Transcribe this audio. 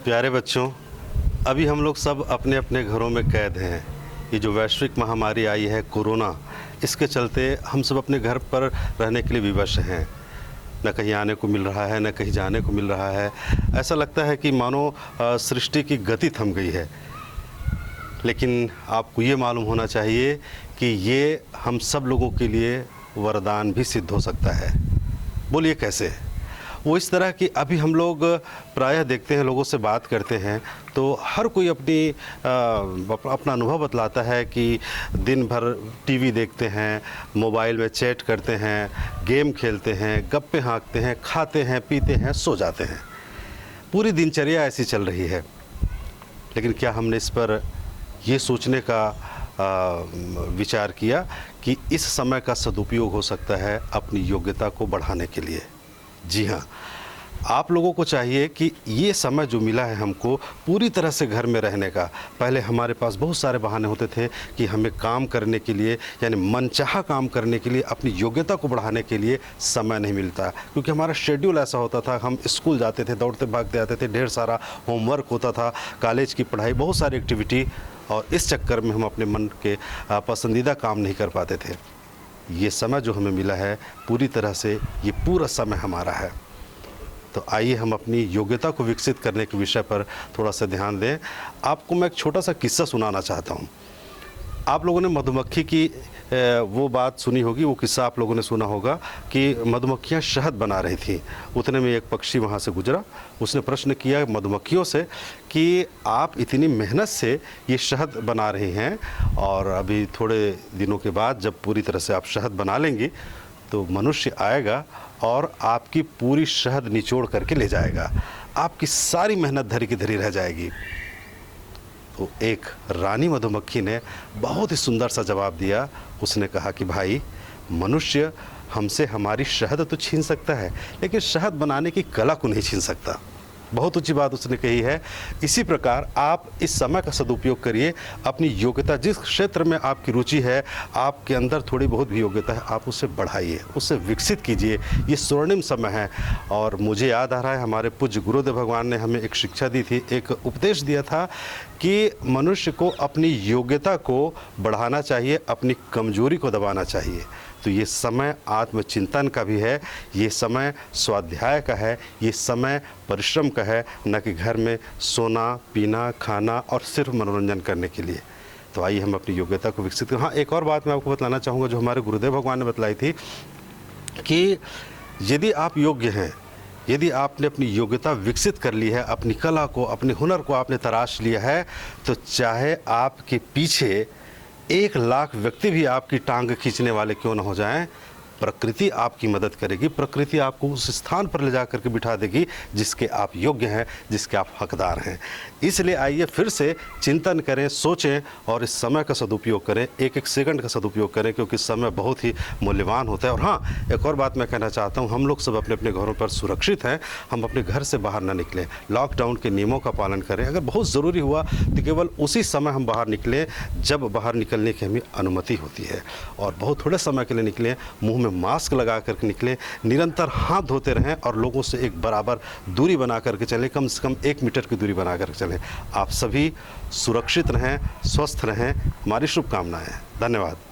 प्यारे बच्चों, अभी हम लोग सब अपने अपने घरों में कैद हैं। ये जो वैश्विक महामारी आई है कोरोना, इसके चलते हम सब अपने घर पर रहने के लिए विवश हैं। न कहीं आने को मिल रहा है, न कहीं जाने को मिल रहा है। ऐसा लगता है कि मानो सृष्टि की गति थम गई है। लेकिन आपको ये मालूम होना चाहिए कि ये हम सब लोगों के लिए वरदान भी सिद्ध हो सकता है। बोलिए कैसे? वो इस तरह कि अभी हम लोग प्रायः देखते हैं, लोगों से बात करते हैं तो हर कोई अपना अनुभव बतलाता है कि दिन भर टीवी देखते हैं, मोबाइल में चैट करते हैं, गेम खेलते हैं, गप्पे हाँकते हैं, खाते हैं, पीते हैं, सो जाते हैं। पूरी दिनचर्या ऐसी चल रही है। लेकिन क्या हमने इस पर ये सोचने का विचार किया कि इस समय का सदुपयोग हो सकता है अपनी योग्यता को बढ़ाने के लिए? जी हाँ, आप लोगों को चाहिए कि ये समय जो मिला है हमको पूरी तरह से घर में रहने का। पहले हमारे पास बहुत सारे बहाने होते थे कि हमें काम करने के लिए, यानी मनचाहा काम करने के लिए, अपनी योग्यता को बढ़ाने के लिए समय नहीं मिलता, क्योंकि हमारा शेड्यूल ऐसा होता था। हम स्कूल जाते थे, दौड़ते भागते आते थे, ढेर सारा होमवर्क होता था, कॉलेज की पढ़ाई, बहुत सारी एक्टिविटी, और इस चक्कर में हम अपने मन के पसंदीदा काम नहीं कर पाते थे। ये समय जो हमें मिला है पूरी तरह से, ये पूरा समय हमारा है। तो आइए हम अपनी योग्यता को विकसित करने के विषय पर थोड़ा सा ध्यान दें। आपको मैं एक छोटा सा किस्सा सुनाना चाहता हूँ। आप लोगों ने मधुमक्खी की वो बात सुनी होगी, वो किस्सा आप लोगों ने सुना होगा कि मधुमक्खियाँ शहद बना रही थी। उतने में एक पक्षी वहाँ से गुजरा। उसने प्रश्न किया मधुमक्खियों से कि आप इतनी मेहनत से ये शहद बना रही हैं, और अभी थोड़े दिनों के बाद जब पूरी तरह से आप शहद बना लेंगी तो मनुष्य आएगा और आपकी पूरी शहद निचोड़ करके ले जाएगा। आपकी सारी मेहनत धरी की धरी रह जाएगी। तो एक रानी मधुमक्खी ने बहुत ही सुंदर सा जवाब दिया। उसने कहा कि भाई, मनुष्य हमसे हमारी शहद तो छीन सकता है, लेकिन शहद बनाने की कला को नहीं छीन सकता। बहुत ऊंची बात उसने कही है। इसी प्रकार आप इस समय का सदुपयोग करिए। अपनी योग्यता, जिस क्षेत्र में आपकी रुचि है, आपके अंदर थोड़ी बहुत भी योग्यता है, आप उसे बढ़ाइए, उसे विकसित कीजिए। ये स्वर्णिम समय है। और मुझे याद आ रहा है, हमारे पूज्य गुरुदेव भगवान ने हमें एक शिक्षा दी थी, एक उपदेश दिया था कि मनुष्य को अपनी योग्यता को बढ़ाना चाहिए, अपनी कमजोरी को दबाना चाहिए। तो ये समय आत्मचिंतन का भी है, ये समय स्वाध्याय का है, ये समय परिश्रम का है, न कि घर में सोना, पीना, खाना और सिर्फ मनोरंजन करने के लिए। तो आइए हम अपनी योग्यता को विकसित करें। हाँ, एक और बात मैं आपको बतलाना चाहूँगा जो हमारे गुरुदेव भगवान ने बतलाई थी कि यदि आप योग्य हैं, यदि आपने अपनी योग्यता विकसित कर ली है, अपनी कला को, अपने हुनर को आपने तराश लिया है, तो चाहे आपके पीछे 1,00,000 व्यक्ति भी आपकी टांग खींचने वाले क्यों न हो जाएं, प्रकृति आपकी मदद करेगी। प्रकृति आपको उस स्थान पर ले जा करके बिठा देगी जिसके आप योग्य हैं, जिसके आप हकदार हैं। इसलिए आइए फिर से चिंतन करें, सोचें और इस समय का सदुपयोग करें, एक एक सेकंड का सदुपयोग करें, क्योंकि समय बहुत ही मूल्यवान होता है। और हाँ, एक और बात मैं कहना चाहता हूँ, हम लोग सब अपने अपने घरों पर सुरक्षित हैं। हम अपने घर से बाहर ना निकलें, लॉकडाउन के नियमों का पालन करें। अगर बहुत ज़रूरी हुआ तो केवल उसी समय हम बाहर निकलें जब बाहर निकलने की हमें अनुमति होती है, और बहुत थोड़े समय के लिए निकलें। मुँह में मास्क लगा करके निकलें, निरंतर हाथ धोते रहें और लोगों से एक बराबर दूरी बना करके चलें, कम से कम 1 मीटर की दूरी बना करके चलें। आप सभी सुरक्षित रहें, स्वस्थ रहें। हमारी शुभकामनाएं। धन्यवाद।